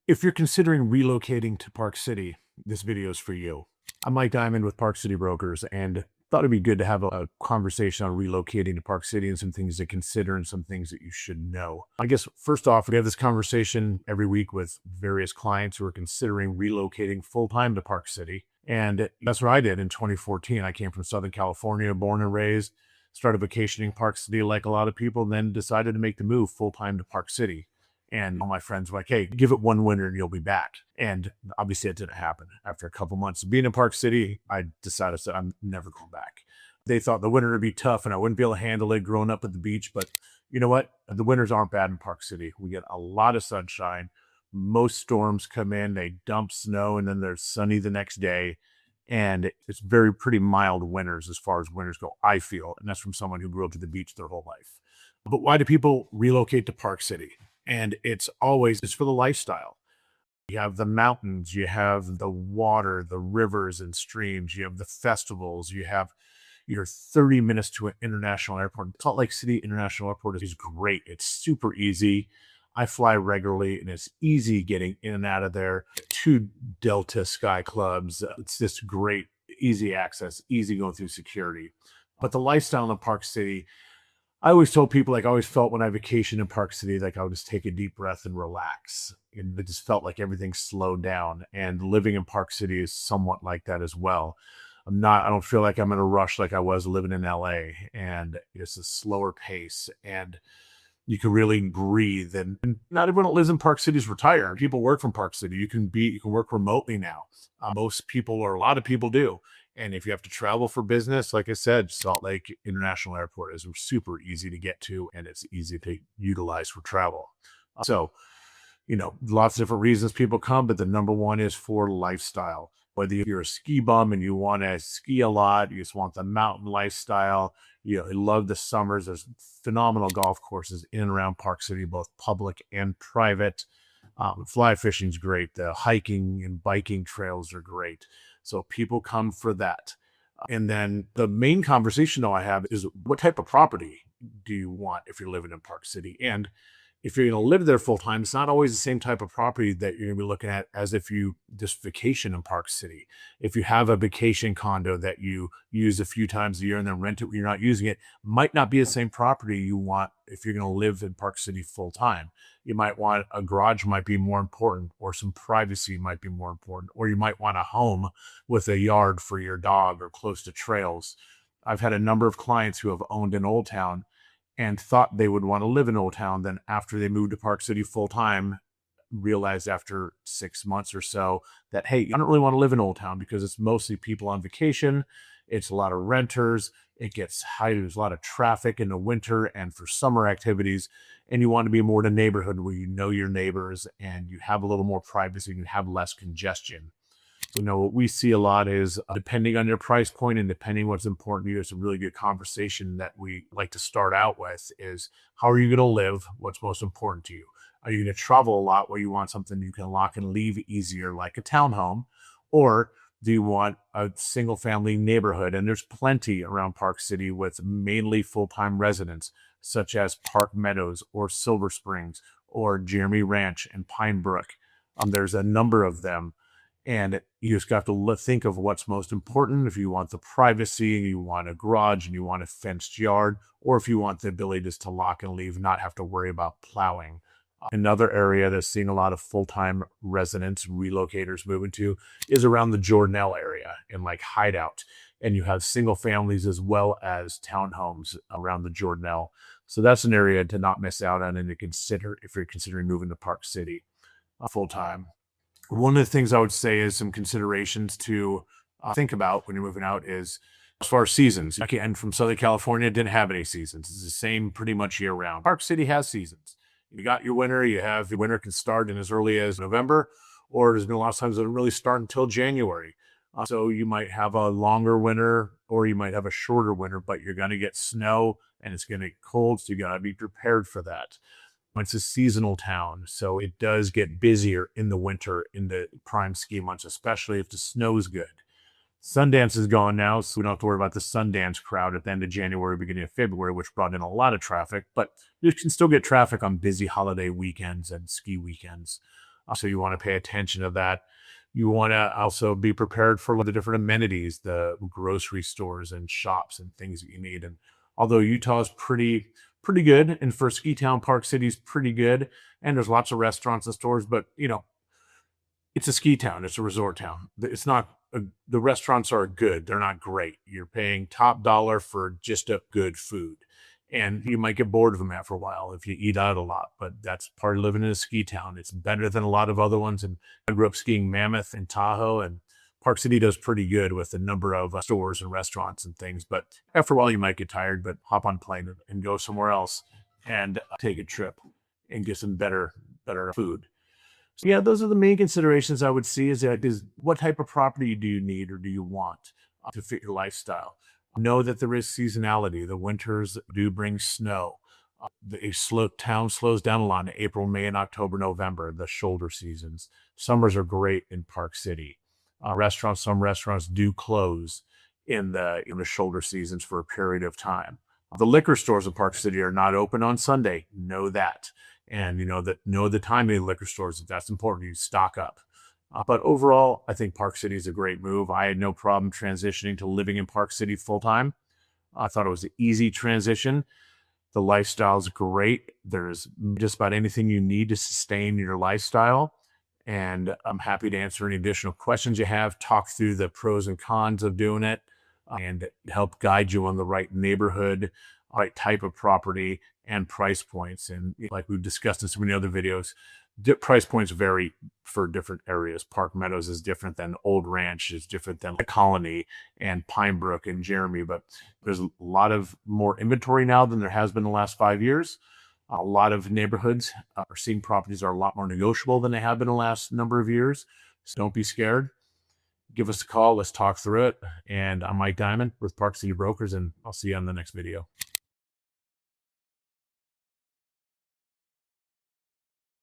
If you're considering relocating to Park City, this video is for you. I'm Mike Diamond with Park City Brokers and thought it'd be good to have a conversation on relocating to Park City and some things to consider and some things that you should know. I guess first off, we have this conversation every week with various clients who are considering relocating full-time to Park City. And that's what I did in 2014. I came from Southern California, born and raised, started vacationing Park City like a lot of people, then decided to make the move full-time to Park City. And all my friends were like, hey, give it one winter and you'll be back. And obviously it didn't happen. After a couple months of being in Park City, I decided that I'm never going back. They thought the winter would be tough and I wouldn't be able to handle it growing up at the beach. But you know what? The winters aren't bad in Park City. We get a lot of sunshine. Most storms come in, they dump snow, and then there's sunny the next day. And it's pretty mild winters as far as winters go, I feel. And that's from someone who grew up to the beach their whole life. But why do people relocate to Park City? And it's for the lifestyle. You have the mountains, you have the water, the rivers and streams, you have the festivals, you have your 30 minutes to an international airport. Salt Lake City International Airport is great. It's super easy. I fly regularly and it's easy getting in and out of there. 2 Delta Sky Clubs. It's just great, easy access, easy going through security. But the lifestyle in Park City, I always told people, I always felt when I vacationed in Park City, I would just take a deep breath and relax. And it just felt like everything slowed down. And living in Park City is somewhat like that as well. I don't feel like I'm in a rush like I was living in LA. And it's a slower pace And you can really breathe. And not everyone that lives in Park City is retired. People work from Park City. You can work remotely now. Most people, or a lot of people, do. And if you have to travel for business, like I said, Salt Lake International Airport is super easy to get to and it's easy to utilize for travel. So, lots of different reasons people come, but the number one is for lifestyle. Whether you're a ski bum and you want to ski a lot, you just want the mountain lifestyle, you love the summers. There's phenomenal golf courses in and around Park City, both public and private. Fly fishing is great. The hiking and biking trails are great. So people come for that. And then the main conversation though I have is, what type of property do you want if you're living in Park City? And if you're going to live there full time, it's not always the same type of property that you're going to be looking at as if you just vacation in Park City. If you have a vacation condo that you use a few times a year and then rent it when you're not using it, might not be the same property you want if you're going to live in Park City full time. You might want a garage might be more important, or some privacy might be more important, or you might want a home with a yard for your dog or close to trails. I've had a number of clients who have owned in Old Town and thought they would want to live in Old Town. Then after they moved to Park City full time, realized after 6 months or so that, hey, I don't really want to live in Old Town because it's mostly people on vacation. It's a lot of renters. It gets high. There's a lot of traffic in the winter and for summer activities. And you want to be more in a neighborhood where you know your neighbors and you have a little more privacy and you have less congestion. What we see a lot is, depending on your price point and depending what's important to you, it's a really good conversation that we like to start out with is, how are you going to live? What's most important to you? Are you going to travel a lot where you want something you can lock and leave easier, like a townhome? Or do you want a single family neighborhood? And there's plenty around Park City with mainly full-time residents, such as Park Meadows or Silver Springs or Jeremy Ranch and Pine Brook. There's a number of them. And you just have to think of what's most important. If you want the privacy, you want a garage and you want a fenced yard, or if you want the ability just to lock and leave, not have to worry about plowing. Another area that's seeing a lot of full-time residents, relocators moving to, is around the Jordanelle area and Hideout. And you have single families as well as townhomes around the Jordanelle. So that's an area to not miss out on and to consider if you're considering moving to Park City full-time. One of the things I would say is some considerations to think about when you're moving out is, as far as seasons. Again, from Southern California, didn't have any seasons. It's the same pretty much year round. Park City has seasons. You got your winter. Your winter can start in as early as November, or there's been a lot of times it doesn't really start until January. So you might have a longer winter or you might have a shorter winter, but you're going to get snow and it's going to get cold. So you got to be prepared for that. It's a seasonal town, so it does get busier in the winter in the prime ski months, especially if the snow's good. Sundance is gone now, so we don't have to worry about the Sundance crowd at the end of January, beginning of February, which brought in a lot of traffic, but you can still get traffic on busy holiday weekends and ski weekends. So you want to pay attention to that. You want to also be prepared for the different amenities, the grocery stores and shops and things that you need. And although Utah is pretty good, and for ski town, Park City's pretty good, and there's lots of restaurants and stores, but it's a ski town. It's a resort town. It's not. The restaurants are good. They're not great. You're paying top dollar for just a good food, and you might get bored of them after a while if you eat out a lot. But that's part of living in a ski town. It's better than a lot of other ones. And I grew up skiing Mammoth and Tahoe, and Park City does pretty good with the number of stores and restaurants and things. But after a while, you might get tired. But hop on a plane and go somewhere else and take a trip and get some better food. So yeah, those are the main considerations I would see is what type of property do you need or do you want to fit your lifestyle? Know that there is seasonality. The winters do bring snow. Town slows down a lot in April, May, and October, November, the shoulder seasons. Summers are great in Park City. Some restaurants do close in the shoulder seasons for a period of time. The liquor stores in Park City are not open on Sunday. Know that. And know the timing of liquor stores. That's important. You stock up. But overall, I think Park City is a great move. I had no problem transitioning to living in Park City full time. I thought it was an easy transition. The lifestyle is great. There's just about anything you need to sustain your lifestyle. And I'm happy to answer any additional questions you have, talk through the pros and cons of doing it, and help guide you on the right neighborhood, right type of property, and price points. And like we've discussed in so many other videos, price points vary for different areas. Park Meadows is different than Old Ranch, is different than Colony and Pine Brook and Jeremy. But there's a lot of more inventory now than there has been in the last 5 years. A lot of neighborhoods are seeing properties are a lot more negotiable than they have been the last number of years. So don't be scared. Give us a call. Let's talk through it. And I'm Mike Diamond with Park City Brokers, and I'll see you on the next video.